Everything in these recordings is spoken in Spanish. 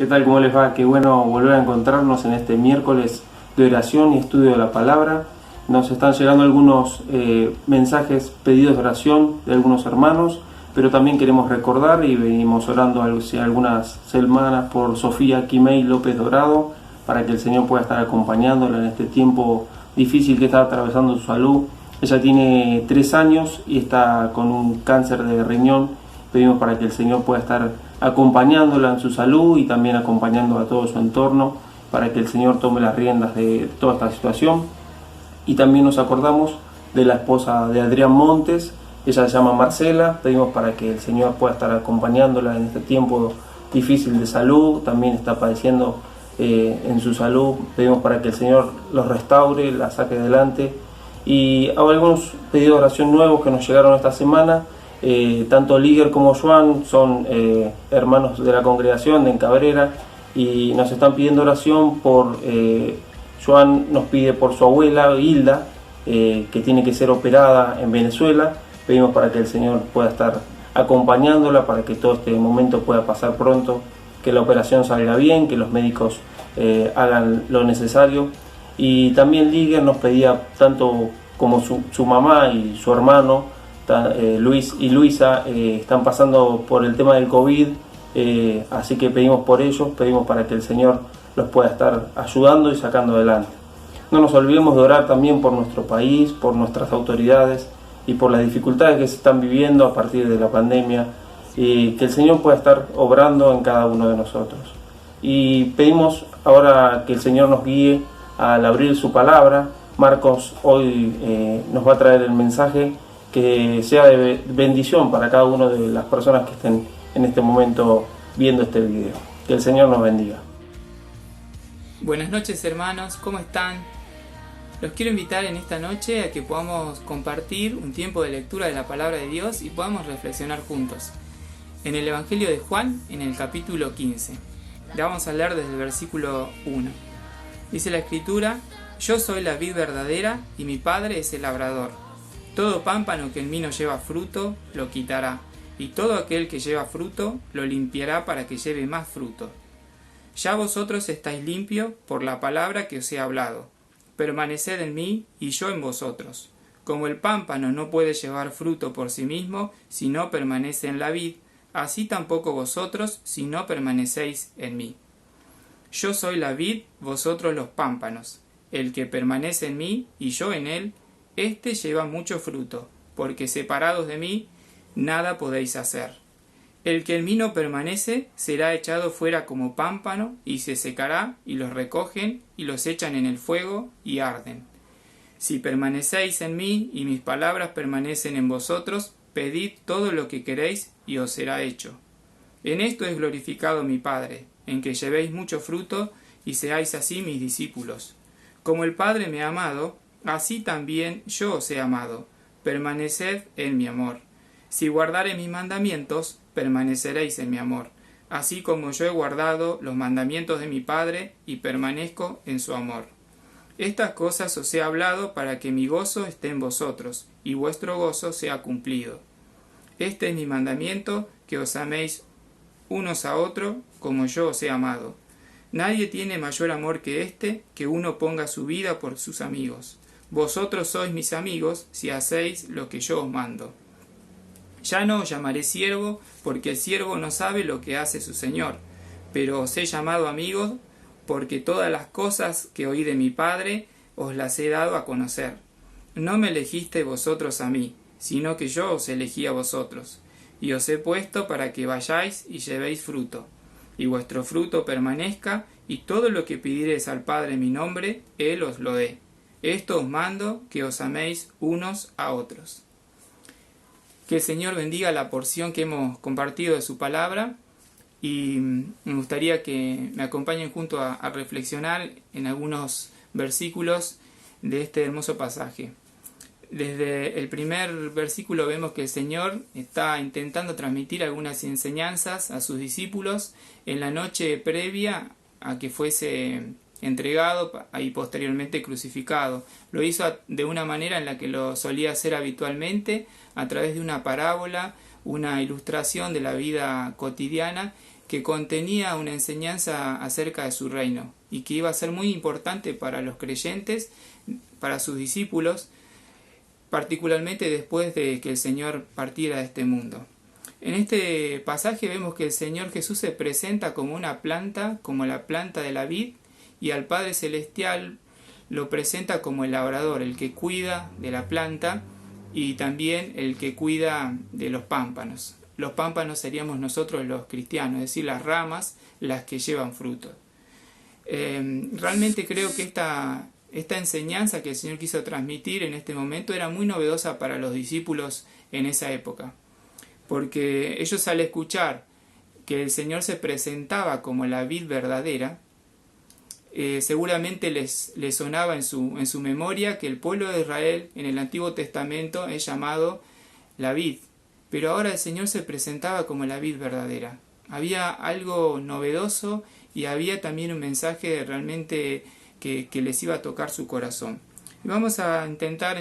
¿Qué tal? ¿Cómo les va? Qué bueno volver a encontrarnos en este miércoles de oración y estudio de la palabra. Nos están llegando algunos mensajes, pedidos de oración de algunos hermanos, pero también queremos recordar y venimos orando algunas semanas por Sofía Quimei López Dorado, para que el Señor pueda estar acompañándola en este tiempo difícil que está atravesando su salud. Ella tiene 3 años y está con un cáncer de riñón. Pedimos para que el Señor pueda estar acompañándola en su salud y también acompañando a todo su entorno, para que el Señor tome las riendas de toda esta situación. Y también nos acordamos de la esposa de Adrián Montes, ella se llama Marcela. Pedimos para que el Señor pueda estar acompañándola en este tiempo difícil de salud. También está padeciendo en su salud. Pedimos para que el Señor los restaure, la saque adelante. Y hay algunos pedidos de oración nuevos que nos llegaron esta semana. Tanto Líger como Joan son hermanos de la congregación de En Cabrera y nos están pidiendo oración por Joan. Nos pide por su abuela Hilda, que tiene que ser operada en Venezuela. Pedimos para que el Señor pueda estar acompañándola, para que todo este momento pueda pasar pronto, que la operación salga bien, que los médicos hagan lo necesario. Y también Líger nos pedía, tanto como su mamá y su hermano, Luis y Luisa, están pasando por el tema del COVID, así que pedimos por ellos, pedimos para que el Señor los pueda estar ayudando y sacando adelante. No nos olvidemos de orar también por nuestro país, por nuestras autoridades y por las dificultades que se están viviendo a partir de la pandemia, y que el Señor pueda estar obrando en cada uno de nosotros. Y pedimos ahora que el Señor nos guíe al abrir su palabra. Marcos hoy nos va a traer el mensaje, que sea de bendición para cada una de las personas que estén en este momento viendo este video. Que el Señor nos bendiga. Buenas noches, hermanos, ¿cómo están? Los quiero invitar en esta noche a que podamos compartir un tiempo de lectura de la palabra de Dios y podamos reflexionar juntos. En el Evangelio de Juan, en el capítulo 15. Le vamos a leer desde el versículo 1. Dice la Escritura: Yo soy la vid verdadera y mi Padre es el labrador. Todo pámpano que en mí no lleva fruto, lo quitará, y todo aquel que lleva fruto, lo limpiará para que lleve más fruto. Ya vosotros estáis limpios por la palabra que os he hablado. Permaneced en mí y yo en vosotros. Como el pámpano no puede llevar fruto por sí mismo si no permanece en la vid, así tampoco vosotros si no permanecéis en mí. Yo soy la vid, vosotros los pámpanos. El que permanece en mí y yo en él, éste lleva mucho fruto, porque separados de mí nada podéis hacer. El que en mí no permanece será echado fuera como pámpano y se secará, y los recogen y los echan en el fuego y arden. Si permanecéis en mí y mis palabras permanecen en vosotros, pedid todo lo que queréis y os será hecho. En esto es glorificado mi Padre, en que llevéis mucho fruto y seáis así mis discípulos. Como el Padre me ha amado, así también yo os he amado. Permaneced en mi amor. Si guardareis mis mandamientos, permaneceréis en mi amor, así como yo he guardado los mandamientos de mi Padre y permanezco en su amor. Estas cosas os he hablado para que mi gozo esté en vosotros y vuestro gozo sea cumplido. Este es mi mandamiento, que os améis unos a otros como yo os he amado. Nadie tiene mayor amor que este, que uno ponga su vida por sus amigos. Vosotros sois mis amigos si hacéis lo que yo os mando. Ya no os llamaré siervo, porque el siervo no sabe lo que hace su señor, pero os he llamado amigos, porque todas las cosas que oí de mi Padre os las he dado a conocer. No me elegisteis vosotros a mí, sino que yo os elegí a vosotros, y os he puesto para que vayáis y llevéis fruto, y vuestro fruto permanezca, y todo lo que pidiereis al Padre en mi nombre, Él os lo dé. Esto os mando, que os améis unos a otros. Que el Señor bendiga la porción que hemos compartido de su palabra, y me gustaría que me acompañen junto a reflexionar en algunos versículos de este hermoso pasaje. Desde el primer versículo vemos que el Señor está intentando transmitir algunas enseñanzas a sus discípulos en la noche previa a que fuese entregado y posteriormente crucificado. Lo hizo de una manera en la que lo solía hacer habitualmente, a través de una parábola, una ilustración de la vida cotidiana que contenía una enseñanza acerca de su reino y que iba a ser muy importante para los creyentes, para sus discípulos, particularmente después de que el Señor partiera de este mundo. En este pasaje vemos que el Señor Jesús se presenta como una planta, como la planta de la vid, y al Padre Celestial lo presenta como el labrador, el que cuida de la planta y también el que cuida de los pámpanos. Los pámpanos seríamos nosotros los cristianos, es decir, las ramas, las que llevan fruto. Realmente creo que esta enseñanza que el Señor quiso transmitir en este momento era muy novedosa para los discípulos en esa época, porque ellos, al escuchar que el Señor se presentaba como la vid verdadera, seguramente les sonaba en su memoria que el pueblo de Israel en el Antiguo Testamento es llamado la vid, pero ahora el Señor se presentaba como la vid verdadera. Había algo novedoso y había también un mensaje realmente que les iba a tocar su corazón. Y vamos a intentar,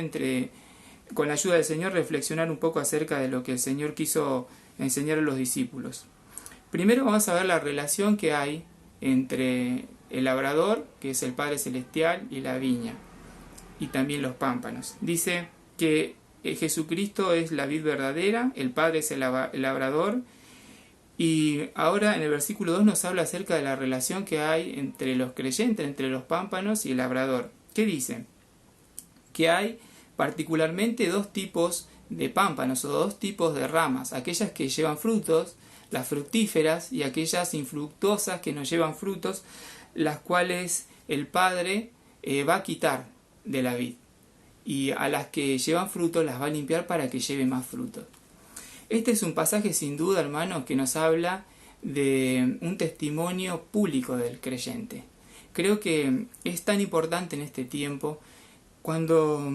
con la ayuda del Señor, reflexionar un poco acerca de lo que el Señor quiso enseñar a los discípulos. Primero vamos a ver la relación que hay entre el labrador, que es el Padre Celestial, y la viña, y también los pámpanos. Dice que Jesucristo es la vid verdadera, el Padre es el labrador, y ahora en el versículo 2 nos habla acerca de la relación que hay entre los creyentes, entre los pámpanos y el labrador. ¿Qué dice? Que hay particularmente dos tipos de pámpanos o dos tipos de ramas, aquellas que llevan frutos, las fructíferas, y aquellas infructuosas que no llevan frutos, las cuales el Padre va a quitar de la vid, y a las que llevan frutos las va a limpiar para que lleven más frutos. Este es un pasaje sin duda, hermanos, que nos habla de un testimonio público del creyente. Creo que es tan importante en este tiempo. Cuando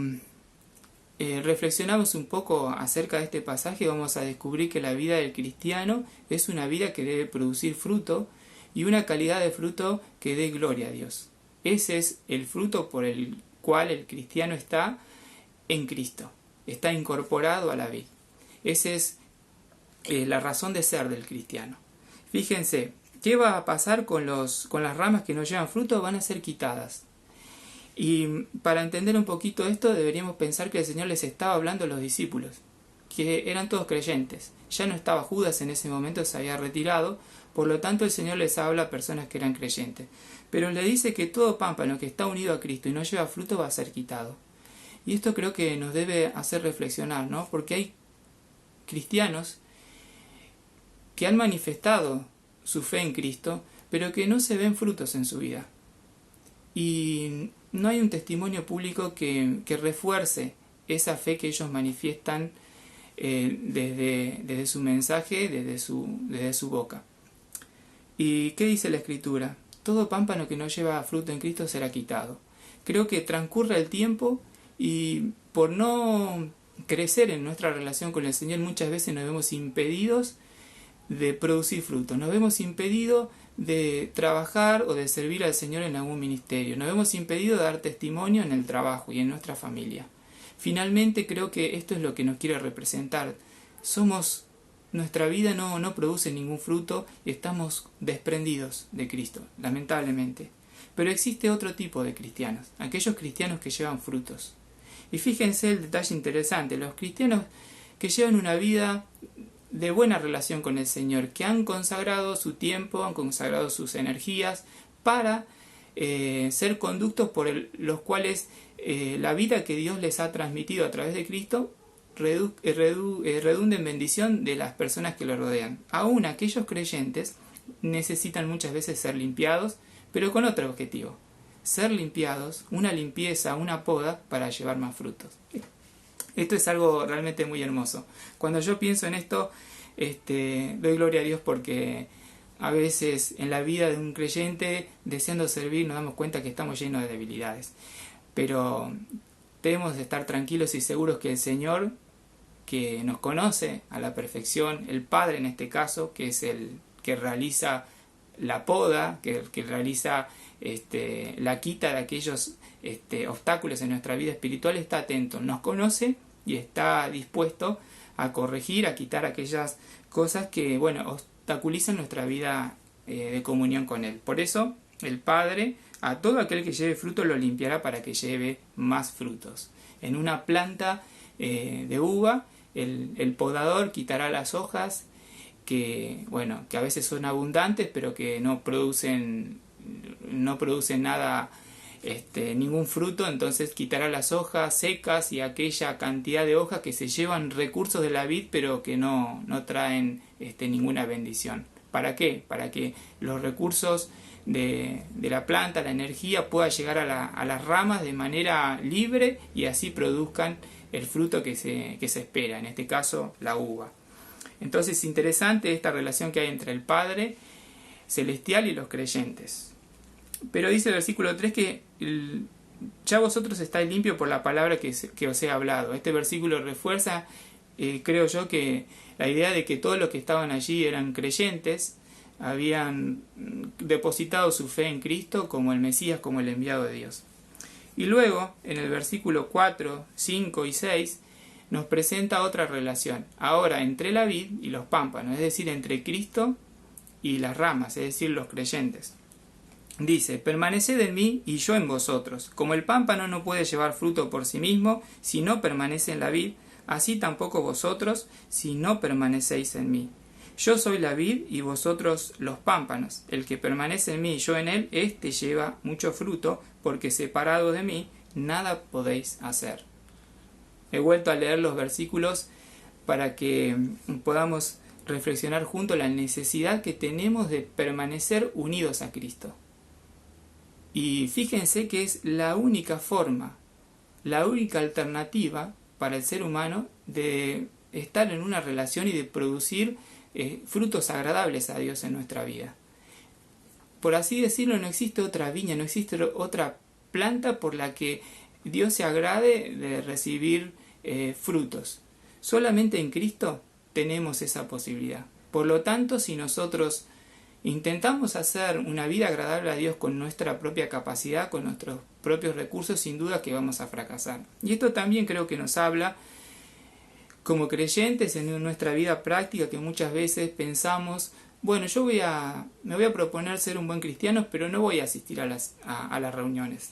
reflexionamos un poco acerca de este pasaje, vamos a descubrir que la vida del cristiano es una vida que debe producir fruto, y una calidad de fruto que dé gloria a Dios. Ese es el fruto por el cual el cristiano está en Cristo, está incorporado a la vid. Esa es la razón de ser del cristiano. Fíjense, ¿qué va a pasar con las ramas que no llevan fruto? Van a ser quitadas. Y para entender un poquito esto, deberíamos pensar que el Señor les estaba hablando a los discípulos, que eran todos creyentes. Ya no estaba Judas en ese momento, se había retirado, por lo tanto el Señor les habla a personas que eran creyentes. Pero le dice que todo pámpano que está unido a Cristo y no lleva fruto va a ser quitado. Y esto creo que nos debe hacer reflexionar, ¿no? Porque hay cristianos que han manifestado su fe en Cristo, pero que no se ven frutos en su vida. Y no hay un testimonio público que refuerce esa fe que ellos manifiestan desde su mensaje, desde su boca. ¿Y qué dice la Escritura? Todo pámpano que no lleva fruto en Cristo será quitado. Creo que transcurre el tiempo y por no crecer en nuestra relación con el Señor muchas veces nos vemos impedidos de producir fruto, nos vemos impedidos de trabajar o de servir al Señor en algún ministerio, nos vemos impedidos de dar testimonio en el trabajo y en nuestra familia. Finalmente creo que esto es lo que nos quiere representar. Nuestra vida no produce ningún fruto y estamos desprendidos de Cristo, lamentablemente. Pero existe otro tipo de cristianos, aquellos cristianos que llevan frutos. Y fíjense el detalle interesante, los cristianos que llevan una vida de buena relación con el Señor, que han consagrado su tiempo, han consagrado sus energías para ser conductos por los cuales la vida que Dios les ha transmitido a través de Cristo redunda en bendición de las personas que lo rodean. Aún aquellos creyentes necesitan muchas veces ser limpiados, pero con otro objetivo: ser limpiados, una limpieza, una poda para llevar más frutos. Esto es algo realmente muy hermoso. Cuando yo pienso en esto, doy gloria a Dios, porque a veces en la vida de un creyente, deseando servir, nos damos cuenta que estamos llenos de debilidades. Pero debemos de estar tranquilos y seguros que el Señor, que nos conoce a la perfección, el Padre en este caso, que es el que realiza la poda, que realiza la quita de aquellos obstáculos en nuestra vida espiritual, está atento, nos conoce y está dispuesto a corregir, a quitar aquellas cosas que, obstaculizan nuestra vida de comunión con Él. Por eso el Padre a todo aquel que lleve fruto lo limpiará para que lleve más frutos. En una planta de uva, el podador quitará las hojas que a veces son abundantes, pero que no producen nada, ningún fruto. Entonces quitará las hojas secas y aquella cantidad de hojas que se llevan recursos de la vid, pero que no traen ninguna bendición. ¿Para qué? Para que los recursos de la planta, la energía, pueda llegar a las ramas de manera libre y así produzcan el fruto que se espera, en este caso la uva. Entonces es interesante esta relación que hay entre el Padre Celestial y los creyentes. Pero dice el versículo 3 que ya vosotros estáis limpios por la palabra que os he hablado. Este versículo refuerza, creo yo, que la idea de que todos los que estaban allí eran creyentes, habían depositado su fe en Cristo como el Mesías, como el enviado de Dios. Y luego, en el versículo 4, 5 y 6, nos presenta otra relación, ahora entre la vid y los pámpanos, es decir, entre Cristo y las ramas, es decir, los creyentes. Dice: permaneced en mí y yo en vosotros. Como el pámpano no puede llevar fruto por sí mismo si no permanece en la vid, así tampoco vosotros si no permanecéis en mí. Yo soy la vid y vosotros los pámpanos. El que permanece en mí y yo en él, éste lleva mucho fruto, porque separado de mí nada podéis hacer. He vuelto a leer los versículos para que podamos reflexionar juntos la necesidad que tenemos de permanecer unidos a Cristo. Y fíjense que es la única forma, la única alternativa para el ser humano de estar en una relación y de producir frutos agradables a Dios en nuestra vida. Por así decirlo, no existe otra viña, no existe otra planta por la que Dios se agrade de recibir frutos. Solamente en Cristo tenemos esa posibilidad. Por lo tanto, si nosotros intentamos hacer una vida agradable a Dios con nuestra propia capacidad, con nuestros propios recursos, sin duda que vamos a fracasar. Y esto también creo que nos habla como creyentes en nuestra vida práctica, que muchas veces pensamos: bueno, me voy a proponer ser un buen cristiano, pero no voy a asistir a las reuniones.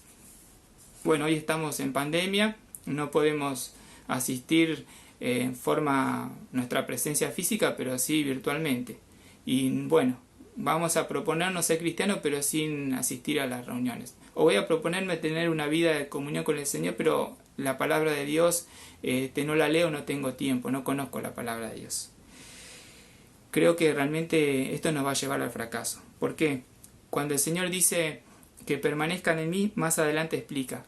Bueno, hoy estamos en pandemia, no podemos asistir en forma nuestra presencia física, pero sí virtualmente. Y bueno, vamos a proponernos ser cristianos, pero sin asistir a las reuniones. O voy a proponerme tener una vida de comunión con el Señor, pero la palabra de Dios no la leo, no tengo tiempo, no conozco la palabra de Dios. Creo que realmente esto nos va a llevar al fracaso. ¿Por qué? Cuando el Señor dice que permanezcan en mí, más adelante explica.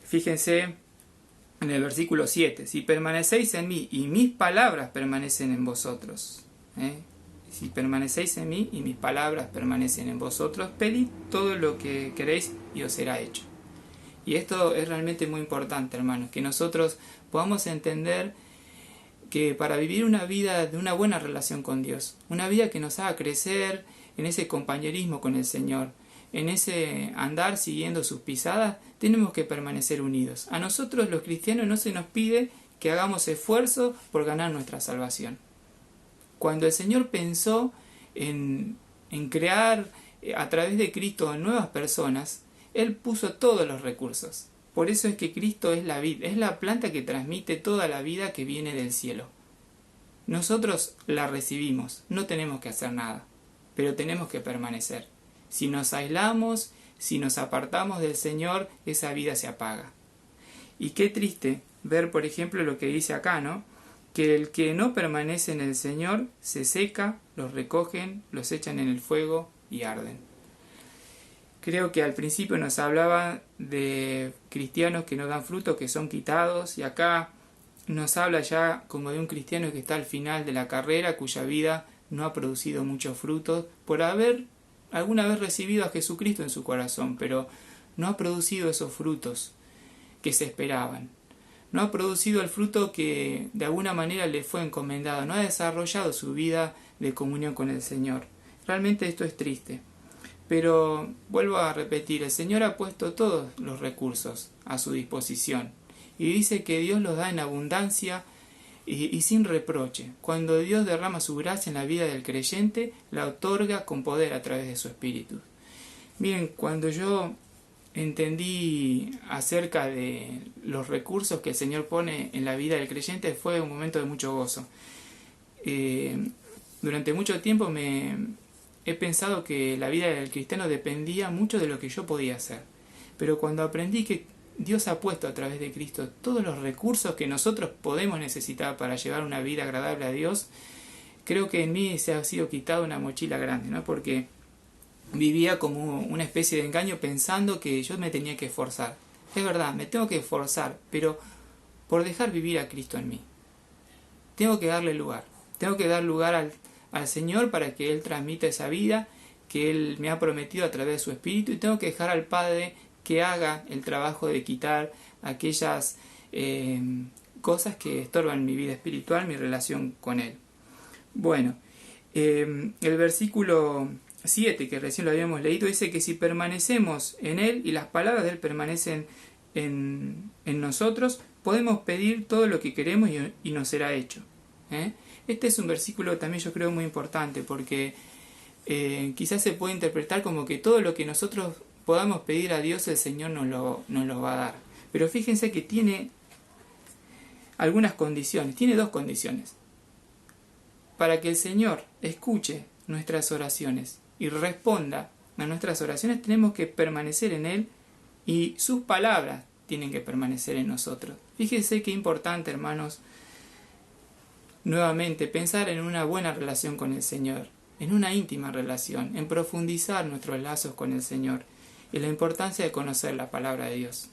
Fíjense en el versículo 7. Si permanecéis en mí y mis palabras permanecen en vosotros. Si permanecéis en mí y mis palabras permanecen en vosotros, pedid todo lo que queréis y os será hecho. Y esto es realmente muy importante, hermanos, que nosotros podamos entender que para vivir una vida de una buena relación con Dios, una vida que nos haga crecer en ese compañerismo con el Señor, en ese andar siguiendo sus pisadas, tenemos que permanecer unidos. A nosotros los cristianos no se nos pide que hagamos esfuerzo por ganar nuestra salvación. Cuando el Señor pensó en crear a través de Cristo nuevas personas, Él puso todos los recursos. Por eso es que Cristo es la vid, es la planta que transmite toda la vida que viene del cielo. Nosotros la recibimos, no tenemos que hacer nada, pero tenemos que permanecer. Si nos aislamos, si nos apartamos del Señor, esa vida se apaga. Y qué triste ver, por ejemplo, lo que dice acá, ¿no? Que el que no permanece en el Señor se seca, los recogen, los echan en el fuego y arden. Creo que al principio nos hablaba de cristianos que no dan fruto, que son quitados, y acá nos habla ya como de un cristiano que está al final de la carrera, cuya vida no ha producido muchos frutos, por haber alguna vez recibido a Jesucristo en su corazón, pero no ha producido esos frutos que se esperaban. No ha producido el fruto que de alguna manera le fue encomendado, no ha desarrollado su vida de comunión con el Señor. Realmente esto es triste. Pero vuelvo a repetir, el Señor ha puesto todos los recursos a su disposición y dice que Dios los da en abundancia y sin reproche. Cuando Dios derrama su gracia en la vida del creyente, la otorga con poder a través de su Espíritu. Miren, cuando yo entendí acerca de los recursos que el Señor pone en la vida del creyente, fue un momento de mucho gozo. Durante mucho tiempo he pensado que la vida del cristiano dependía mucho de lo que yo podía hacer. Pero cuando aprendí que Dios ha puesto a través de Cristo todos los recursos que nosotros podemos necesitar para llevar una vida agradable a Dios, creo que en mí se ha sido quitada una mochila grande, ¿no? Porque vivía como una especie de engaño pensando que yo me tenía que esforzar. Es verdad, me tengo que esforzar, pero por dejar vivir a Cristo en mí. Tengo que darle lugar. Tengo que dar lugar al Señor para que Él transmita esa vida que Él me ha prometido a través de su Espíritu, y tengo que dejar al Padre que haga el trabajo de quitar aquellas cosas que estorban mi vida espiritual, mi relación con Él. Bueno, el versículo 7, que recién lo habíamos leído, dice que si permanecemos en Él y las palabras de Él permanecen en nosotros, podemos pedir todo lo que queremos y nos será hecho. Este es un versículo también, yo creo, muy importante, porque quizás se puede interpretar como que todo lo que nosotros podamos pedir a Dios, el Señor nos lo va a dar. Pero fíjense que tiene algunas condiciones, tiene dos condiciones. Para que el Señor escuche nuestras oraciones y responda a nuestras oraciones, tenemos que permanecer en Él, y sus palabras tienen que permanecer en nosotros. Fíjense qué importante, hermanos, nuevamente pensar en una buena relación con el Señor, en una íntima relación, en profundizar nuestros lazos con el Señor, y la importancia de conocer la palabra de Dios.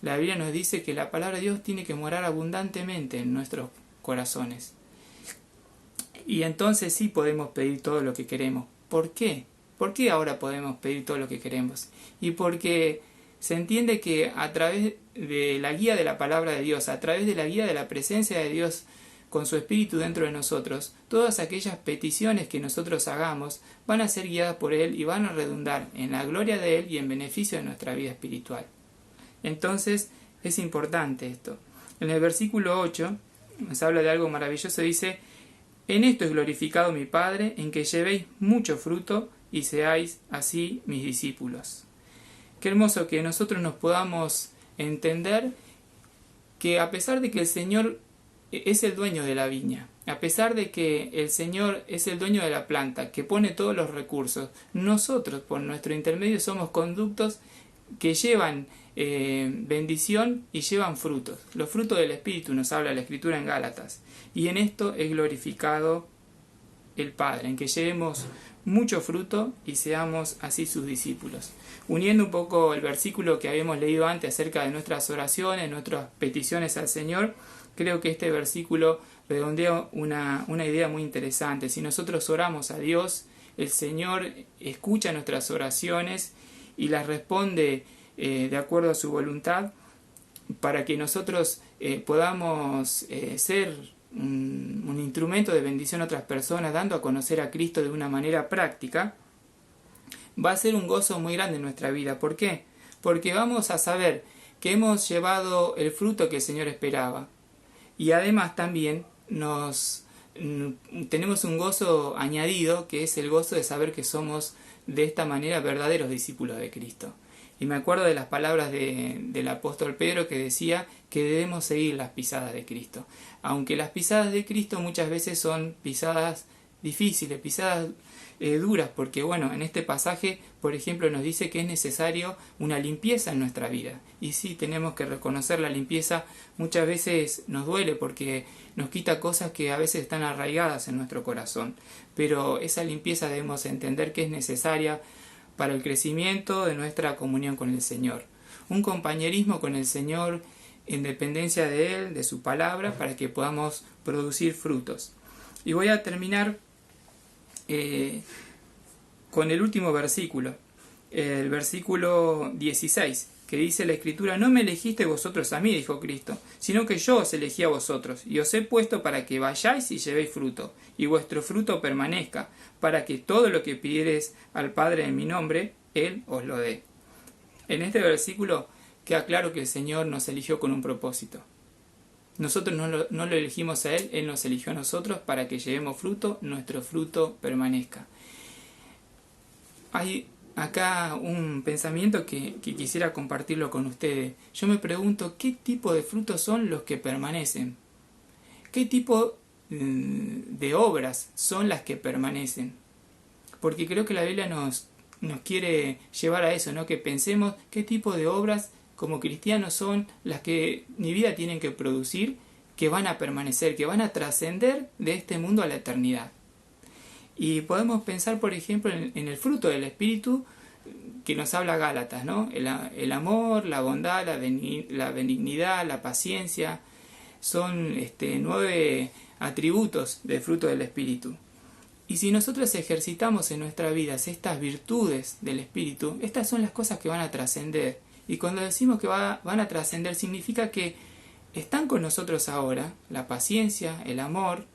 La Biblia nos dice que la palabra de Dios tiene que morar abundantemente en nuestros corazones. Y entonces sí podemos pedir todo lo que queremos. ¿Por qué? ¿Por qué ahora podemos pedir todo lo que queremos? Y porque se entiende que a través de la guía de la palabra de Dios, a través de la guía de la presencia de Dios con su Espíritu dentro de nosotros, todas aquellas peticiones que nosotros hagamos van a ser guiadas por Él y van a redundar en la gloria de Él y en beneficio de nuestra vida espiritual. Entonces es importante esto. En el versículo 8 nos habla de algo maravilloso, dice: en esto es glorificado mi Padre, en que llevéis mucho fruto y seáis así mis discípulos. Qué hermoso que nosotros nos podamos entender que a pesar de que el Señor es el dueño de la viña, a pesar de que el Señor es el dueño de la planta, que pone todos los recursos, nosotros por nuestro intermedio somos conductos que llevan bendición y llevan frutos. Los frutos del Espíritu nos habla la Escritura en Gálatas. Y en esto es glorificado el Padre, en que llevemos mucho fruto y seamos así sus discípulos. Uniendo un poco el versículo que habíamos leído antes acerca de nuestras oraciones, nuestras peticiones al Señor, creo que este versículo redondea una idea muy interesante. Si nosotros oramos a Dios, el Señor escucha nuestras oraciones y las responde de acuerdo a su voluntad, para que nosotros podamos ser un instrumento de bendición a otras personas, dando a conocer a Cristo de una manera práctica. Va a ser un gozo muy grande en nuestra vida. ¿Por qué? Porque vamos a saber que hemos llevado el fruto que el Señor esperaba. Y además también tenemos un gozo añadido, que es el gozo de saber que somos de esta manera verdaderos discípulos de Cristo. Y me acuerdo de las palabras del apóstol Pedro, que decía que debemos seguir las pisadas de Cristo. Aunque las pisadas de Cristo muchas veces son pisadas difíciles, pisadas duras, porque bueno, en este pasaje, por ejemplo, nos dice que es necesario una limpieza en nuestra vida. Y sí, tenemos que reconocer la limpieza. Muchas veces nos duele porque nos quita cosas que a veces están arraigadas en nuestro corazón. Pero esa limpieza debemos entender que es necesaria para el crecimiento de nuestra comunión con el Señor. Un compañerismo con el Señor en dependencia de Él, de su palabra, para que podamos producir frutos. Y voy a terminar con el último versículo, el versículo 16, que dice la Escritura: no me elegisteis vosotros a mí, dijo Cristo, sino que yo os elegí a vosotros, y os he puesto para que vayáis y llevéis fruto, y vuestro fruto permanezca, para que todo lo que pidiereis al Padre en mi nombre, Él os lo dé. En este versículo queda claro que el Señor nos eligió con un propósito. Nosotros no lo elegimos a Él nos eligió a nosotros para que llevemos fruto, nuestro fruto permanezca. Hay acá un pensamiento que quisiera compartirlo con ustedes. Yo me pregunto, ¿qué tipo de frutos son los que permanecen? ¿Qué tipo de obras son las que permanecen? Porque creo que la Biblia nos quiere llevar a eso, ¿no? Que pensemos qué tipo de obras como cristianos son las que mi vida tienen que producir, que van a permanecer, que van a trascender de este mundo a la eternidad. Y podemos pensar, por ejemplo, en el fruto del Espíritu que nos habla Gálatas, ¿no? El amor, la bondad, la benignidad, la paciencia, son 9 atributos del fruto del Espíritu. Y si nosotros ejercitamos en nuestra vida estas virtudes del Espíritu, estas son las cosas que van a trascender. Y cuando decimos que van a trascender, significa que están con nosotros ahora, la paciencia, el amor,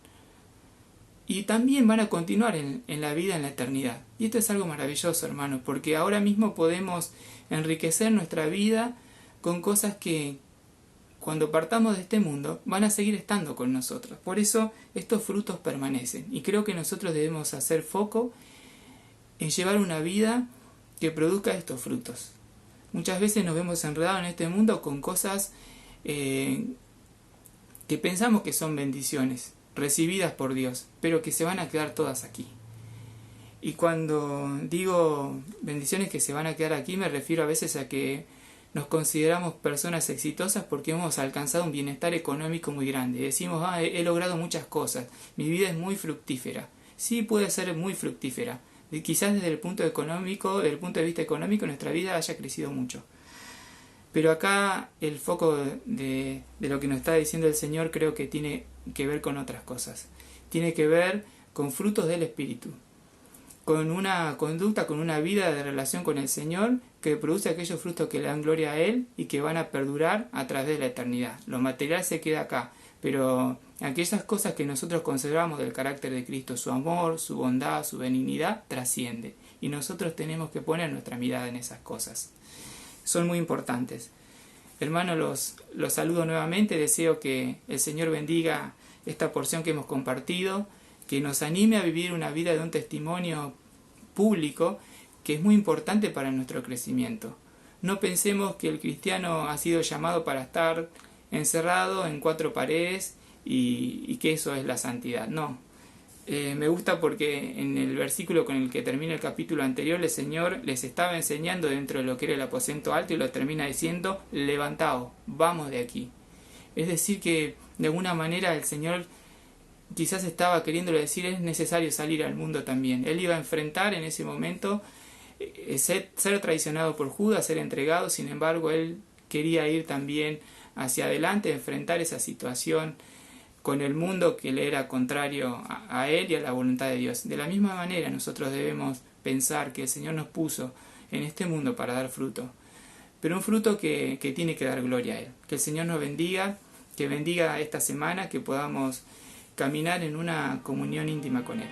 y también van a continuar en la vida, en la eternidad. Y esto es algo maravilloso, hermanos, porque ahora mismo podemos enriquecer nuestra vida con cosas que cuando partamos de este mundo van a seguir estando con nosotros. Por eso estos frutos permanecen. Y creo que nosotros debemos hacer foco en llevar una vida que produzca estos frutos. Muchas veces nos vemos enredados en este mundo con cosas que pensamos que son bendiciones recibidas por Dios, pero que se van a quedar todas aquí. Y cuando digo bendiciones que se van a quedar aquí, me refiero a veces a que nos consideramos personas exitosas porque hemos alcanzado un bienestar económico muy grande. Decimos, he logrado muchas cosas, mi vida es muy fructífera. Sí, puede ser muy fructífera. Quizás desde el punto económico, desde el punto de vista económico, nuestra vida haya crecido mucho. Pero acá el foco de lo que nos está diciendo el Señor creo que tiene que ver con otras cosas. Tiene que ver con frutos del Espíritu, con una conducta, con una vida de relación con el Señor que produce aquellos frutos que le dan gloria a Él y que van a perdurar a través de la eternidad. Lo material se queda acá, pero aquellas cosas que nosotros consideramos del carácter de Cristo, su amor, su bondad, su benignidad, trasciende. Y nosotros tenemos que poner nuestra mirada en esas cosas. Son muy importantes. Hermanos, los saludo nuevamente, deseo que el Señor bendiga esta porción que hemos compartido, que nos anime a vivir una vida de un testimonio público que es muy importante para nuestro crecimiento. No pensemos que el cristiano ha sido llamado para estar encerrado en 4 paredes y que eso es la santidad. No. Me gusta porque en el versículo con el que termina el capítulo anterior, el Señor les estaba enseñando dentro de lo que era el aposento alto y lo termina diciendo, levantaos, vamos de aquí. Es decir que de alguna manera el Señor quizás estaba queriéndole decir, es necesario salir al mundo también. Él iba a enfrentar en ese momento ser traicionado por Judas, ser entregado, sin embargo él quería ir también hacia adelante, enfrentar esa situación con el mundo que le era contrario a él y a la voluntad de Dios. De la misma manera nosotros debemos pensar que el Señor nos puso en este mundo para dar fruto, pero un fruto que tiene que dar gloria a Él. Que el Señor nos bendiga, que bendiga esta semana, que podamos caminar en una comunión íntima con Él.